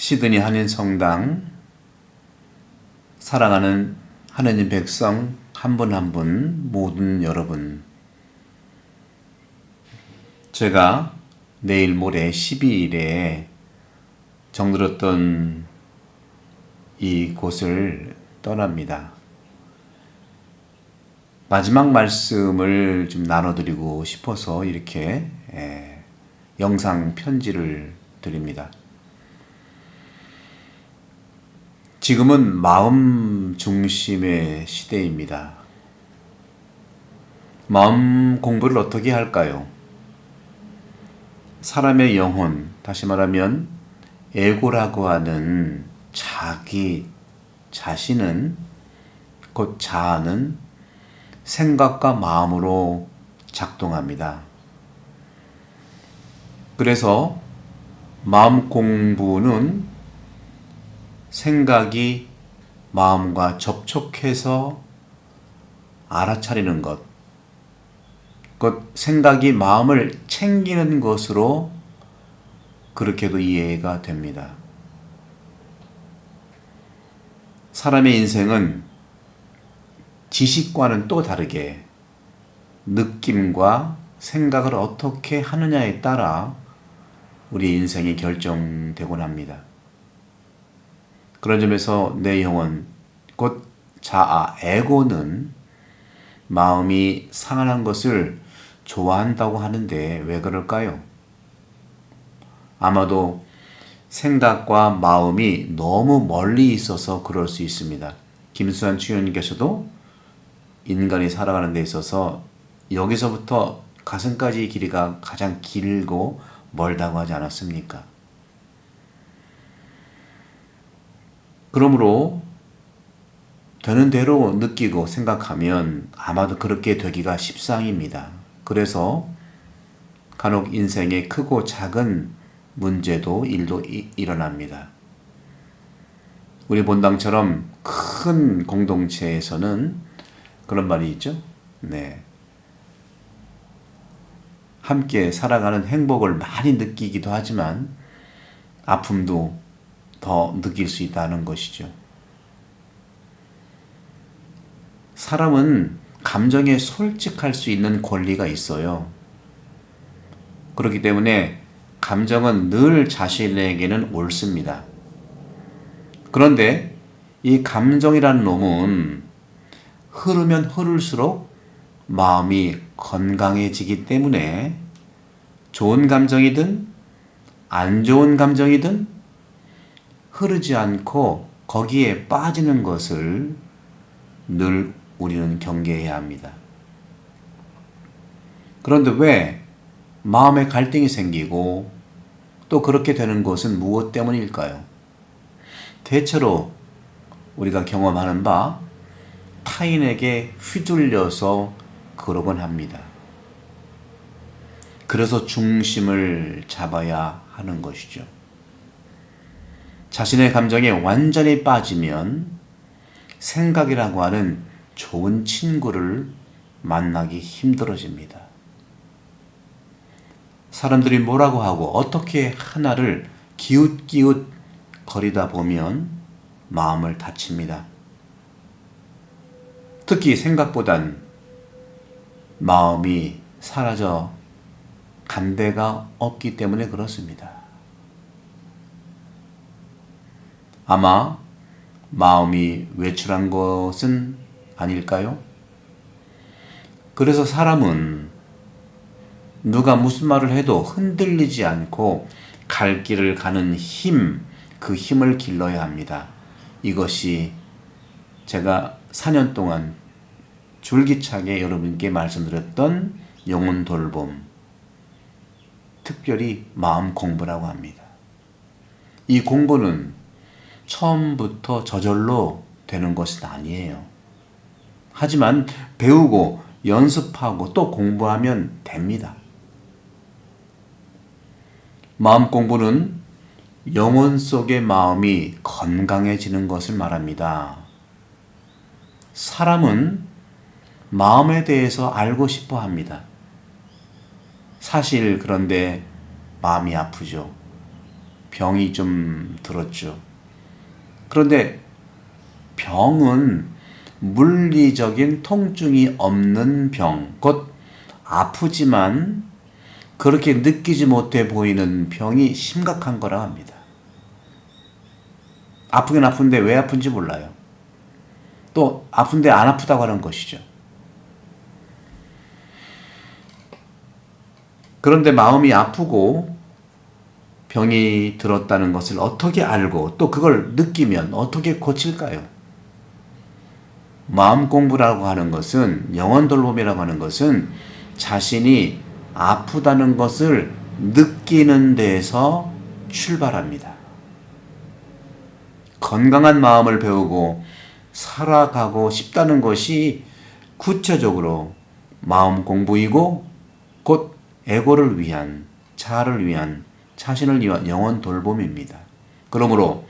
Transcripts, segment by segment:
시드니 한인성당 사랑하는 하느님 백성 한 분 한 분 모든 여러분, 제가 내일 모레 12일에 정들었던 이곳을 떠납니다. 마지막 말씀을 좀 나눠드리고 싶어서 이렇게 영상 편지를 드립니다. 지금은 마음 중심의 시대입니다. 마음 공부를 어떻게 할까요? 사람의 영혼, 다시 말하면 에고라고 하는 자기 자신은, 곧 자아는 생각과 마음으로 작동합니다. 그래서 마음 공부는 생각이 마음과 접촉해서 알아차리는 것, 곧 생각이 마음을 챙기는 것으로 그렇게도 이해가 됩니다. 사람의 인생은 지식과는 또 다르게 느낌과 생각을 어떻게 하느냐에 따라 우리 인생이 결정되곤 합니다. 그런 점에서 내 영혼, 곧 자아, 에고는 마음이 상한 것을 좋아한다고 하는데 왜 그럴까요? 아마도 생각과 마음이 너무 멀리 있어서 그럴 수 있습니다. 김수환 주연님께서도 인간이 살아가는 데 있어서 여기서부터 가슴까지 길이가 가장 길고 멀다고 하지 않았습니까? 그러므로 되는 대로 느끼고 생각하면 아마도 그렇게 되기가 십상입니다. 그래서 간혹 인생에 크고 작은 문제도 일도 일어납니다. 우리 본당처럼 큰 공동체에서는 그런 말이 있죠. 함께 살아가는 행복을 많이 느끼기도 하지만 아픔도 더 느낄 수 있다는 것이죠. 사람은 감정에 솔직할 수 있는 권리가 있어요. 그렇기 때문에 감정은 늘 자신에게는 옳습니다. 그런데 이 감정이라는 놈은 흐르면 흐를수록 마음이 건강해지기 때문에 좋은 감정이든 안 좋은 감정이든 흐르지 않고 거기에 빠지는 것을 늘 우리는 경계해야 합니다. 그런데 왜 마음에 갈등이 생기고 또 그렇게 되는 것은 무엇 때문일까요? 대체로 우리가 경험하는 바 타인에게 휘둘려서 그러곤 합니다. 그래서 중심을 잡아야 하는 것이죠. 자신의 감정에 완전히 빠지면 생각이라고 하는 좋은 친구를 만나기 힘들어집니다. 사람들이 뭐라고 하고 어떻게 하나를 기웃기웃 거리다 보면 마음을 다칩니다. 특히 생각보단 마음이 사라져 간 데가 없기 때문에 그렇습니다. 아마 마음이 외출한 것은 아닐까요? 그래서 사람은 누가 무슨 말을 해도 흔들리지 않고 갈 길을 가는 힘, 그 힘을 길러야 합니다. 이것이 제가 4년 동안 줄기차게 여러분께 말씀드렸던 영혼 돌봄, 특별히 마음 공부라고 합니다. 이 공부는 처음부터 저절로 되는 것은 아니에요. 하지만 배우고 연습하고 또 공부하면 됩니다. 마음 공부는 영혼 속의 마음이 건강해지는 것을 말합니다. 사람은 마음에 대해서 알고 싶어 합니다. 사실 그런데 마음이 아프죠. 병이 좀 들었죠. 그런데 병은 물리적인 통증이 없는 병, 곧 아프지만 그렇게 느끼지 못해 보이는 병이 심각한 거라 합니다. 아프긴 아픈데 왜 아픈지 몰라요. 또 아픈데 안 아프다고 하는 것이죠. 그런데 마음이 아프고 병이 들었다는 것을 어떻게 알고 또 그걸 느끼면 어떻게 고칠까요? 마음 공부라고 하는 것은, 영혼 돌봄이라고 하는 것은 자신이 아프다는 것을 느끼는 데에서 출발합니다. 건강한 마음을 배우고 살아가고 싶다는 것이 구체적으로 마음 공부이고 곧 에고를 위한, 자아를 위한, 자신을 위한 영혼 돌봄입니다. 그러므로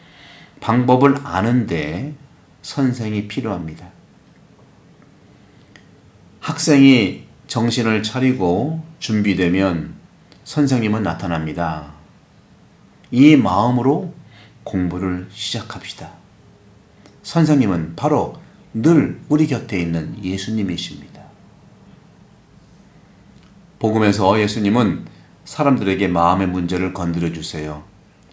방법을 아는데 선생이 필요합니다. 학생이 정신을 차리고 준비되면 선생님은 나타납니다. 이 마음으로 공부를 시작합시다. 선생님은 바로 늘 우리 곁에 있는 예수님이십니다. 복음에서 예수님은 사람들에게 마음의 문제를 건드려 주세요.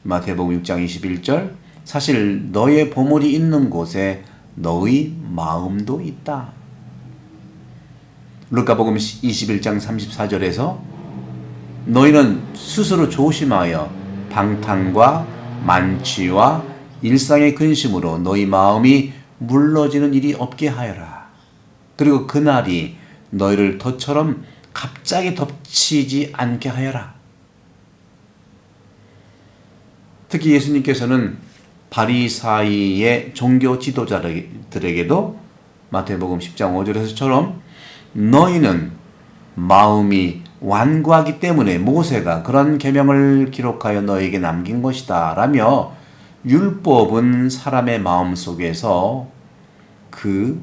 마태복음 6장 21절, 사실 너의 보물이 있는 곳에 너의 마음도 있다. 루카복음 21장 34절에서 너희는 스스로 조심하여 방탕과 만취와 일상의 근심으로 너희 마음이 물러지는 일이 없게 하여라. 그리고 그날이 너희를 덫처럼 갑자기 덮치지 않게 하여라. 특히 예수님께서는 바리사이의 종교 지도자들에게도 마태복음 10장 5절에서처럼 너희는 마음이 완고하기 때문에 모세가 그런 계명을 기록하여 너에게 남긴 것이다 라며 율법은 사람의 마음 속에서 그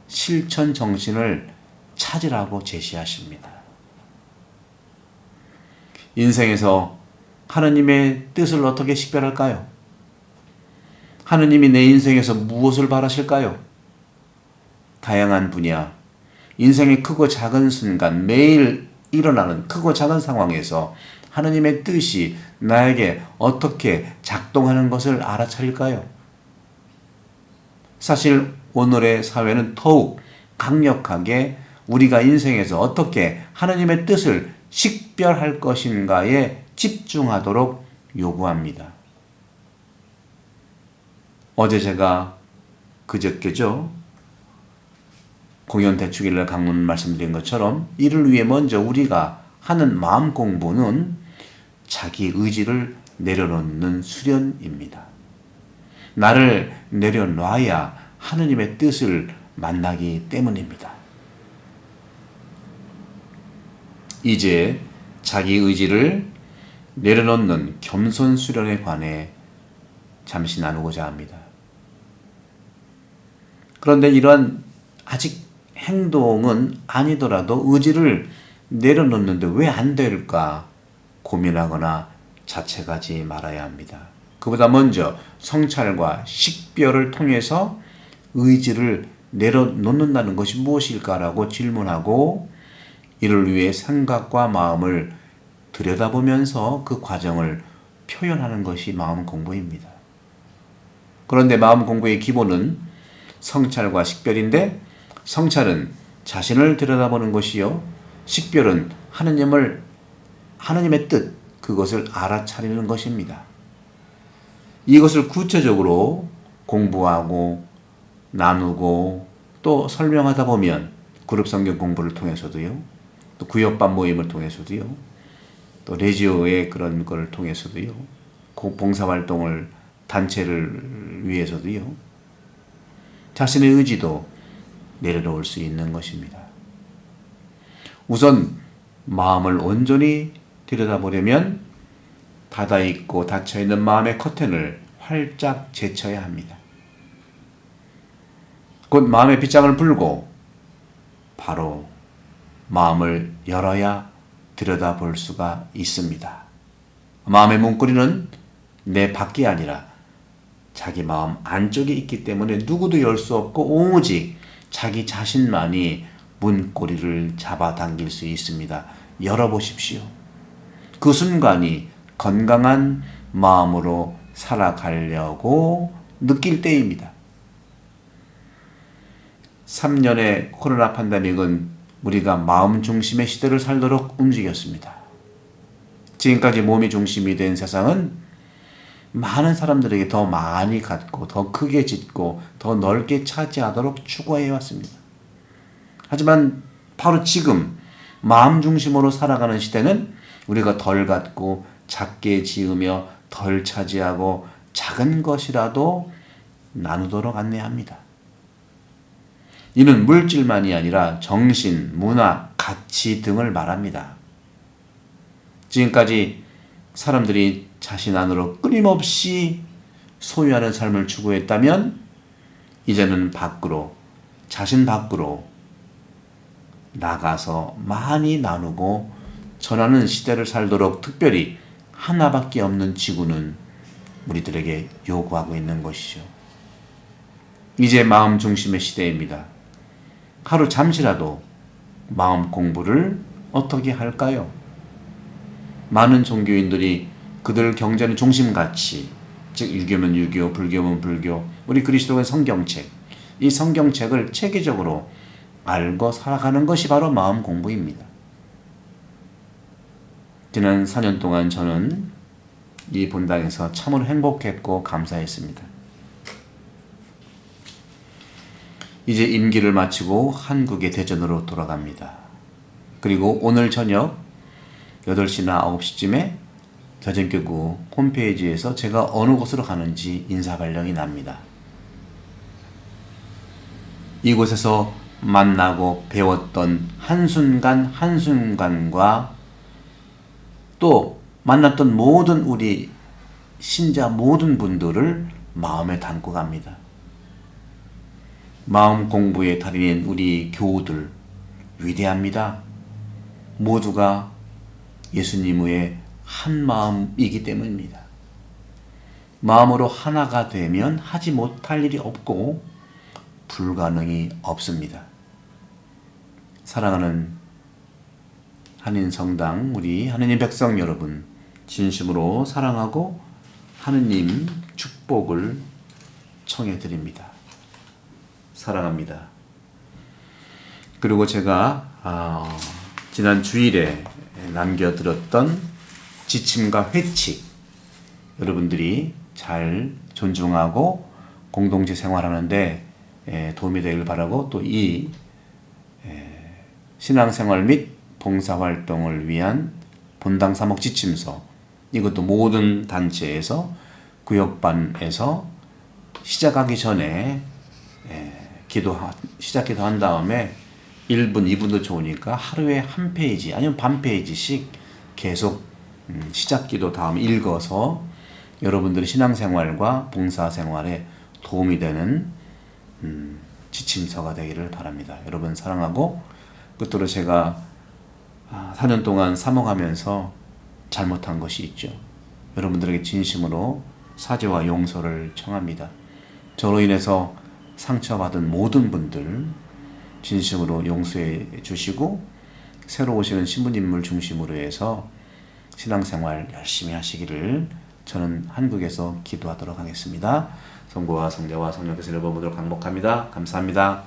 실천 정신을 찾으라고 제시하십니다. 인생에서 하느님의 뜻을 어떻게 식별할까요? 하느님이 내 인생에서 무엇을 바라실까요? 다양한 분야, 인생의 크고 작은 순간, 매일 일어나는 크고 작은 상황에서 하느님의 뜻이 나에게 어떻게 작동하는 것을 알아차릴까요? 사실 오늘의 사회는 더욱 강력하게 우리가 인생에서 어떻게 하느님의 뜻을 식별할 것인가에 집중하도록 요구합니다. 어제 제가 그저께죠. 공연 대축일날 강론 말씀드린 것처럼 이를 위해 먼저 우리가 하는 마음 공부는 자기 의지를 내려놓는 수련입니다. 나를 내려놔야 하느님의 뜻을 만나기 때문입니다. 이제 자기 의지를 내려놓는 겸손 수련에 관해 잠시 나누고자 합니다. 그런데 이러한 아직 행동은 아니더라도 의지를 내려놓는데 왜 안 될까 고민하거나 자책하지 말아야 합니다. 그보다 먼저 성찰과 식별을 통해서 의지를 내려놓는다는 것이 무엇일까라고 질문하고 이를 위해 생각과 마음을 들여다보면서 그 과정을 표현하는 것이 마음 공부입니다. 그런데 마음 공부의 기본은 성찰과 식별인데 성찰은 자신을 들여다보는 것이요 식별은 하느님의 뜻, 그것을 알아차리는 것입니다. 이것을 구체적으로 공부하고 나누고 또 설명하다 보면 그룹 성경 공부를 통해서도요, 또 구역반 모임을 통해서도요, 또 레지오의 그런 거를 통해서도요, 봉사활동을 단체를 위해서도요, 자신의 의지도 내려놓을 수 있는 것입니다. 우선 마음을 온전히 들여다보려면 닫아있고 닫혀있는 마음의 커튼을 활짝 제쳐야 합니다. 곧 마음의 빗장을 불고 바로 마음을 열어야 들여다볼 수가 있습니다. 마음의 문고리는 내 밖이 아니라 자기 마음 안쪽에 있기 때문에 누구도 열 수 없고 오직 자기 자신만이 문고리를 잡아당길 수 있습니다. 열어보십시오. 그 순간이 건강한 마음으로 살아가려고 느낄 때입니다. 3년의 코로나 팬데믹은 우리가 마음 중심의 시대를 살도록 움직였습니다. 지금까지 몸이 중심이 된 세상은 많은 사람들에게 더 많이 갖고 더 크게 짓고 더 넓게 차지하도록 추구해 왔습니다. 하지만 바로 지금 마음 중심으로 살아가는 시대는 우리가 덜 갖고 작게 지으며 덜 차지하고 작은 것이라도 나누도록 안내합니다. 이는 물질만이 아니라 정신, 문화, 가치 등을 말합니다. 지금까지 사람들이 자신 안으로 끊임없이 소유하는 삶을 추구했다면 이제는 밖으로, 자신 밖으로 나가서 많이 나누고 전하는 시대를 살도록 특별히 하나밖에 없는 지구는 우리들에게 요구하고 있는 것이죠. 이제 마음 중심의 시대입니다. 하루 잠시라도 마음 공부를 어떻게 할까요? 많은 종교인들이 그들 경전의 중심 가치, 즉 유교면 유교, 불교면 불교, 우리 그리스도의 성경책, 이 성경책을 체계적으로 알고 살아가는 것이 바로 마음 공부입니다. 지난 4년 동안 저는 이 본당에서 참으로 행복했고 감사했습니다. 이제 임기를 마치고 한국의 대전으로 돌아갑니다. 그리고 오늘 저녁 8시나 9시쯤에 대전교구 홈페이지에서 제가 어느 곳으로 가는지 인사 발령이 납니다. 이곳에서 만나고 배웠던 한순간 한순간과 또 만났던 모든 우리 신자 모든 분들을 마음에 담고 갑니다. 마음 공부의 달인인 우리 교우들 위대합니다. 모두가 예수님의 한 마음이기 때문입니다. 마음으로 하나가 되면 하지 못할 일이 없고 불가능이 없습니다. 사랑하는 한인성당 우리 하느님 백성 여러분, 진심으로 사랑하고 하느님 축복을 청해 드립니다. 사랑합니다. 그리고 제가 지난 주일에 남겨드렸던 지침과 회칙, 여러분들이 잘 존중하고 공동체 생활하는데 도움이 되길 바라고, 또 이 신앙생활 및 봉사활동을 위한 본당 사목 지침서, 이것도 모든 단체에서 구역반에서 시작하기 전에 시작기도 한 다음에 1분, 2분도 좋으니까 하루에 한 페이지 아니면 반 페이지씩 계속 시작기도 다음 읽어서 여러분들의 신앙생활과 봉사생활에 도움이 되는 지침서가 되기를 바랍니다. 여러분 사랑하고, 끝으로 제가 4년 동안 사모하면서 잘못한 것이 있죠. 여러분들에게 진심으로 사죄와 용서를 청합니다. 저로 인해서 상처받은 모든 분들 진심으로 용서해 주시고, 새로 오시는 신부님을 중심으로 해서 신앙생활 열심히 하시기를 저는 한국에서 기도하도록 하겠습니다. 성부와 성자와 성령께서 여러분들을 강복합니다. 감사합니다.